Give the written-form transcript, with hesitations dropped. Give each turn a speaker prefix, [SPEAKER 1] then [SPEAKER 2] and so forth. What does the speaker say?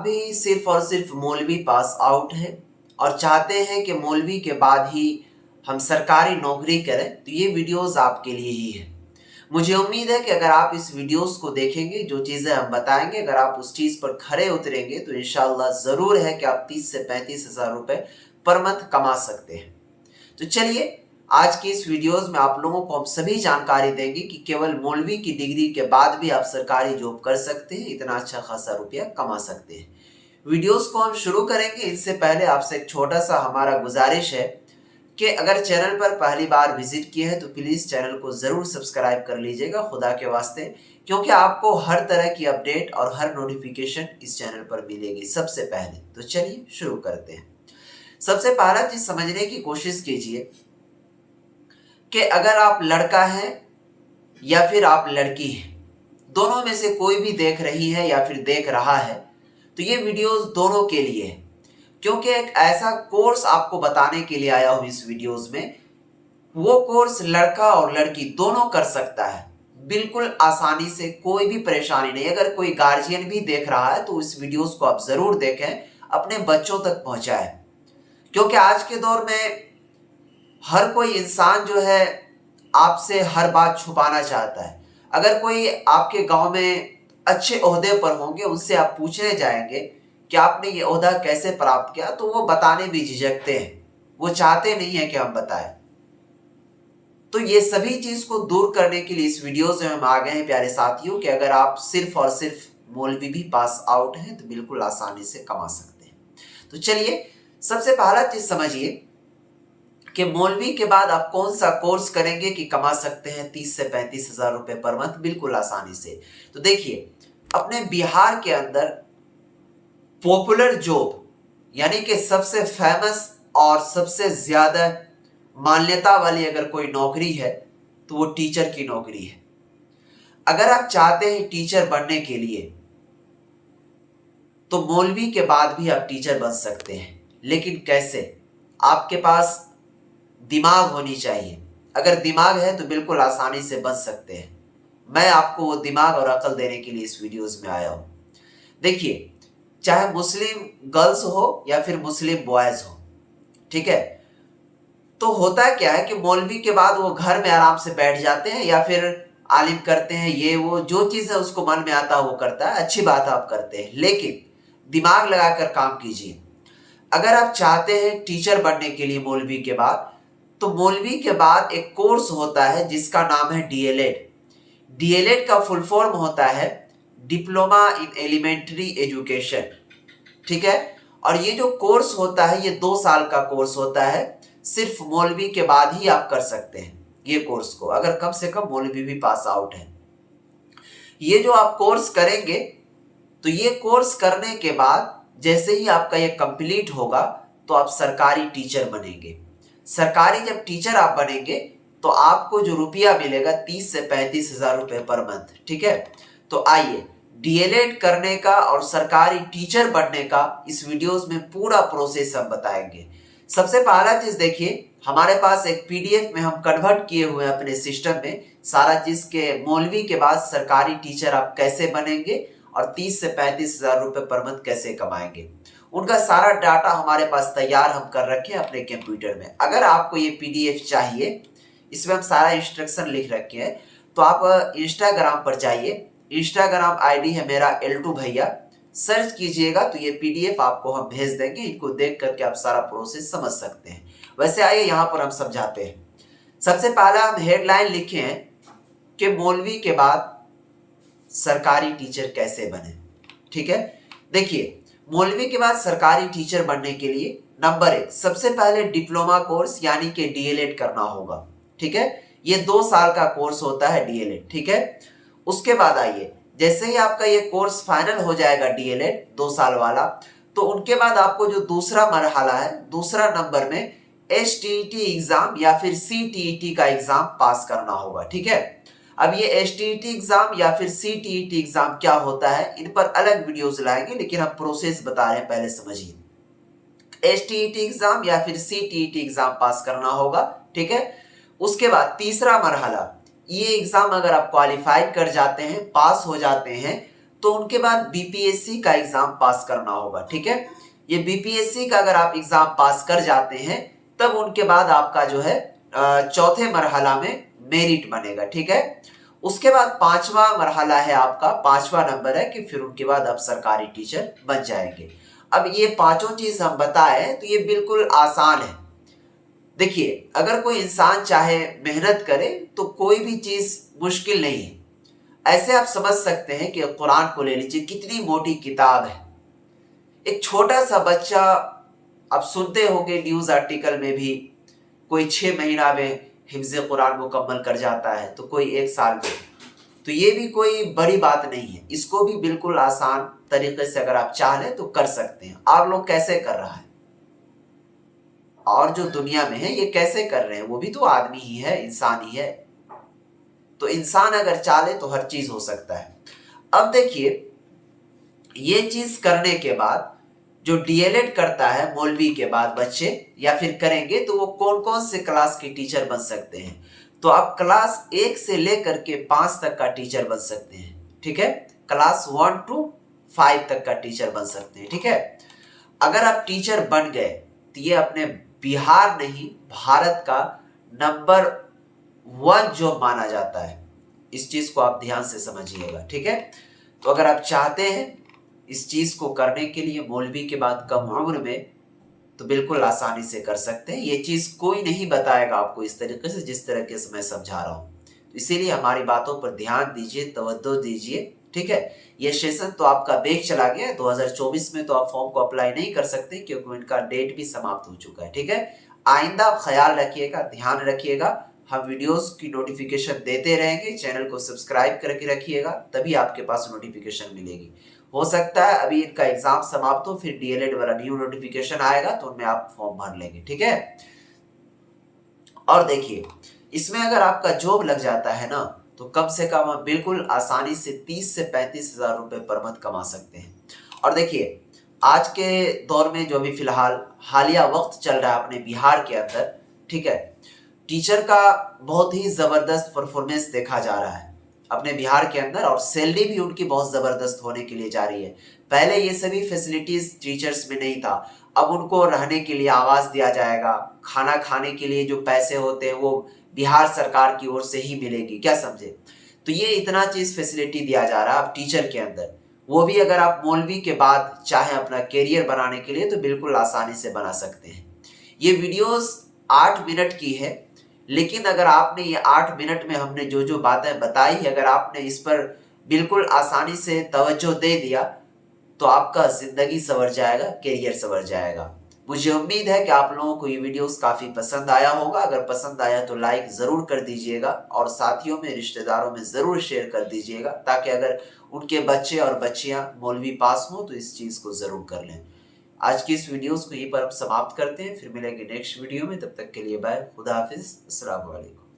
[SPEAKER 1] भी सिर्फ और सिर्फ मौलवी पास आउट है और चाहते हैं कि मौलवी के बाद ही हम सरकारी नौकरी करें, तो ये वीडियोस आपके लिए ही है। मुझे उम्मीद है कि अगर आप इस वीडियोस को देखेंगे, जो चीज़ें हम बताएंगे, अगर आप उस चीज़ पर खरे उतरेंगे तो इंशाल्लाह ज़रूर है कि आप 30 से 35 हज़ार रुपये पर मंथ कमा सकते हैं। तो चलिए, आज की इस वीडियोस में आप लोगों को हम सभी जानकारी देंगे कि केवल मौलवी की डिग्री के बाद भी आप सरकारी जॉब कर सकते हैं, इतना अच्छा खासा रुपया कमा सकते हैं। वीडियोस को हम शुरू करेंगे, इससे पहले आपसे एक छोटा सा हमारा गुजारिश है कि अगर चैनल पर पहली बार विजिट किए हैं तो प्लीज़ चैनल को ज़रूर सब्सक्राइब कर लीजिएगा, खुदा के वास्ते, क्योंकि आपको हर तरह की अपडेट और हर नोटिफिकेशन इस चैनल पर मिलेगी सबसे पहले। तो चलिए शुरू करते हैं। सबसे पहला चीज़ समझने की कोशिश कीजिए कि अगर आप लड़का हैं या फिर आप लड़की हैं, दोनों में से कोई भी देख रही है या फिर देख रहा है, तो ये वीडियोस दोनों के लिए है, क्योंकि एक ऐसा कोर्स आपको बताने के लिए आया हूं इस वीडियोस में। वो कोर्स लड़का और लड़की दोनों कर सकता है, बिल्कुल आसानी से, कोई भी परेशानी नहीं। अगर कोई गार्जियन भी देख रहा है तो इस वीडियोस को आप जरूर देखें, अपने बच्चों तक पहुंचाएं, क्योंकि आज के दौर में हर कोई इंसान जो है आपसे हर बात छुपाना चाहता है। अगर कोई आपके गांव में अच्छे ओहदे पर होंगे, उनसे आप पूछने जाएंगे कि आपने ये ओहदा कैसे प्राप्त किया, तो वो बताने भी झिझकते हैं, वो चाहते नहीं है कि हम बताएं। तो ये सभी चीज को दूर करने के लिए इस वीडियो से हम आ गए हैं प्यारे साथियों, कि अगर आप सिर्फ और सिर्फ मौलवी भी पास आउट हैं तो बिल्कुल आसानी से कमा सकते हैं। तो चलिए, सबसे पहला चीज समझिए कि मौलवी के बाद आप कौन सा कोर्स करेंगे कि कमा सकते हैं 30 से 35 हज़ार रुपये पर मंथ बिल्कुल आसानी से। तो देखिए, अपने बिहार के अंदर पॉपुलर जॉब, यानी कि सबसे फेमस और सबसे ज्यादा मान्यता वाली अगर कोई नौकरी है तो वो टीचर की नौकरी है। अगर आप चाहते हैं टीचर बनने के लिए तो मौलवी के बाद भी आप टीचर बन सकते हैं, लेकिन कैसे? आपके पास दिमाग होनी चाहिए। अगर दिमाग है तो बिल्कुल आसानी से बच सकते हैं। मैं आपको वो दिमाग और अकल देने के लिए इस वीडियोस में आया हूं। देखिए, चाहे मुस्लिम गर्ल्स हो या फिर मुस्लिम बॉयज हो, ठीक है, तो होता क्या है कि मौलवी के बाद वो घर में आराम से बैठ जाते हैं या फिर आलिम करते हैं, ये वो जो चीज़ है उसको मन में आता है वो करता है। अच्छी बात आप करते हैं, लेकिन दिमाग लगाकर काम कीजिए। अगर आप चाहते हैं टीचर बनने के लिए मौलवी के बाद, तो मौलवी के बाद एक कोर्स होता है जिसका नाम है डीएलएड। डीएलएड का फुल फॉर्म होता है डिप्लोमा इन एलिमेंट्री एजुकेशन, ठीक है। और ये जो कोर्स होता है ये 2 साल का कोर्स होता है, सिर्फ मौलवी के बाद ही आप कर सकते हैं ये कोर्स को, अगर कम से कम मौलवी भी पास आउट है। ये जो आप कोर्स करेंगे, तो ये कोर्स करने के बाद जैसे ही आपका ये कंप्लीट होगा तो आप सरकारी टीचर बनेंगे। सरकारी जब टीचर आप बनेंगे तो आपको जो रुपया मिलेगा 30 से 35 हज़ार रुपये पर मंथ, ठीक है। तो आइए, डीएलएड करने का और सरकारी टीचर बनने का इस वीडियोस में पूरा प्रोसेस हम बताएंगे। सबसे पहला चीज देखिए, हमारे पास एक पीडीएफ में हम कन्वर्ट किए हुए हैं अपने सिस्टम में सारा चीज के मौलवी के बाद सरकारी टीचर आप कैसे बनेंगे और 30 से 35 हज़ार रुपये पर मंथ कैसे कमाएंगे, उनका सारा डाटा हमारे पास तैयार हम कर रखे हैं अपने कंप्यूटर में। अगर आपको ये पीडीएफ चाहिए, इसमें हम सारा इंस्ट्रक्शन लिख रखे हैं, तो आप इंस्टाग्राम पर जाइए। इंस्टाग्राम आईडी है मेरा L2 भैया, सर्च कीजिएगा तो ये पीडीएफ आपको हम भेज देंगे। इनको देख करके आप सारा प्रोसेस समझ सकते हैं। वैसे आइए यहाँ पर हम समझाते हैं। सबसे पहला हम हेडलाइन लिखे हैं कि मौलवी के बाद सरकारी टीचर कैसे बने, ठीक है। देखिए, मौलवी के बाद सरकारी टीचर बनने के लिए नंबर 1, सबसे पहले डिप्लोमा कोर्स यानी कि डीएलएड करना होगा, ठीक है। ये 2 साल का कोर्स होता है डीएलएड, ठीक है। उसके बाद आइए, जैसे ही आपका ये कोर्स फाइनल हो जाएगा डीएलएड 2 साल वाला, तो उनके बाद आपको जो दूसरा मरहला है, दूसरा नंबर में एसटीईटी एग्जाम या फिर सीटीईटी का एग्जाम पास करना होगा, ठीक है। अब ये एसटीईटी एग्जाम या फिर सीटीईटी एग्जाम क्या होता है, इन पर अलग वीडियोस लाएंगे, लेकिन हम प्रोसेस बता रहे हैं, पहले समझिए। एसटीईटी एग्जाम या फिर सीटीईटी एग्जाम पास करना होगा, ठीक है। उसके बाद तीसरा मरहला, ये एग्जाम अगर आप क्वालिफाई कर जाते हैं, पास हो जाते हैं, तो उनके बाद बीपीएससी का एग्जाम पास करना होगा। ठीक है, ये बीपीएससी का अगर आप एग्जाम पास कर जाते हैं तब उनके बाद आपका जो है चौथे मरहला में मेरिट बनेगा। ठीक है, उसके बाद पांचवा मरहला है आपका, पांचवा नंबर है कि फिर उनके बाद आप सरकारी टीचर बन जाएंगे। अब ये पांचों चीज हम बताए तो ये बिल्कुल आसान है। देखिए, अगर कोई इंसान चाहे मेहनत करे तो कोई भी चीज मुश्किल नहीं है। ऐसे आप समझ सकते हैं कि कुरान को ले लीजिए, कितनी मोटी किताब है। एक छोटा सा बच्चा, आप सुनते होंगे न्यूज आर्टिकल में भी, कोई 6 महीना में हिफ्ज कुरान मुकम्मल कर जाता है तो कोई 1 साल में। तो ये भी कोई बड़ी बात नहीं है, इसको भी बिल्कुल आसान तरीके से अगर आप चाह लें तो कर सकते हैं। और लोग कैसे कर रहा है, और जो दुनिया में है ये कैसे कर रहे हैं, वो भी तो आदमी ही है, इंसान ही है। तो इंसान अगर चाहे तो हर चीज हो सकता है। अब देखिए, ये चीज करने के बाद जो डीएलएड करता है मौलवी के बाद बच्चे या फिर करेंगे, तो वो कौन कौन से क्लास के टीचर बन सकते हैं। तो आप क्लास 1 से लेकर के 5 तक का टीचर बन सकते हैं। ठीक है, क्लास 1 to 5 तक का टीचर बन सकते हैं। ठीक है, अगर आप टीचर बन गए तो ये अपने बिहार नहीं, भारत का नंबर 1 जॉब माना जाता है। इस चीज को आप ध्यान से समझिएगा। ठीक है, तो अगर आप चाहते हैं इस चीज को करने के लिए मौलवी के बाद कम उम्र में, तो बिल्कुल आसानी से कर सकते हैं। ये चीज कोई नहीं बताएगा आपको इस तरीके से जिस तरीके से मैं समझा रहा हूँ। तो इसीलिए हमारी बातों पर ध्यान दीजिए, तवज्जो दीजिए। ठीक है, ये सेशन तो आपका बैक चला गया है 2024 में, तो आप फॉर्म को अप्लाई नहीं कर सकते क्योंकि इनका डेट भी समाप्त हो चुका है। ठीक है, आइंदा आप ख्याल रखिएगा, ध्यान रखिएगा। हम वीडियोस की नोटिफिकेशन देते रहेंगे, चैनल को सब्सक्राइब करके रखिएगा, तभी आपके पास नोटिफिकेशन मिलेगी। हो सकता है अभी इनका एग्जाम समाप्त हो, फिर डीएलएड वाला न्यू नोटिफिकेशन आएगा तो उनमें आप फॉर्म भर लेंगे। ठीक है, और देखिए, इसमें अगर आपका जॉब लग जाता है ना, तो कम से कम आप बिल्कुल आसानी से 30 से 35 हजार रुपए पर मंथ कमा सकते हैं। और देखिए, आज के दौर में जो अभी फिलहाल हालिया वक्त चल रहा है अपने बिहार के अंदर, ठीक है, टीचर का बहुत ही जबरदस्त परफॉर्मेंस देखा जा रहा है अपने बिहार के अंदर, और सैलरी भी उनकी बहुत जबरदस्त होने के लिए जा रही है। पहले ये सभी फैसिलिटीज टीचर्स में नहीं था, अब उनको रहने के लिए आवास दिया जाएगा, खाना खाने के लिए जो पैसे होते हैं वो बिहार सरकार की ओर से ही मिलेगी, क्या समझे। तो ये इतना चीज फैसिलिटी दिया जा रहा है अब टीचर के अंदर, वो भी अगर आप मौलवी के बाद चाहे अपना कैरियर बनाने के लिए तो बिल्कुल आसानी से बना सकते हैं। ये वीडियोस 8 मिनट की है, लेकिन अगर आपने ये 8 मिनट में हमने जो जो बातें बताई, अगर आपने इस पर बिल्कुल आसानी से तवज्जो दे दिया तो आपका जिंदगी संवर जाएगा, कैरियर संवर जाएगा। मुझे उम्मीद है कि आप लोगों को ये वीडियोस काफी पसंद आया होगा। अगर पसंद आया तो लाइक जरूर कर दीजिएगा और साथियों में, रिश्तेदारों में जरूर शेयर कर दीजिएगा, ताकि अगर उनके बच्चे और बच्चियां मौलवी पास हो तो इस चीज को जरूर कर लें। आज की इस वीडियोस को यहीं पर हम समाप्त करते हैं, फिर मिलेंगे नेक्स्ट वीडियो में। तब तक के लिए बाय, खुदा हाफिज, अस्सलाम वालेकुम।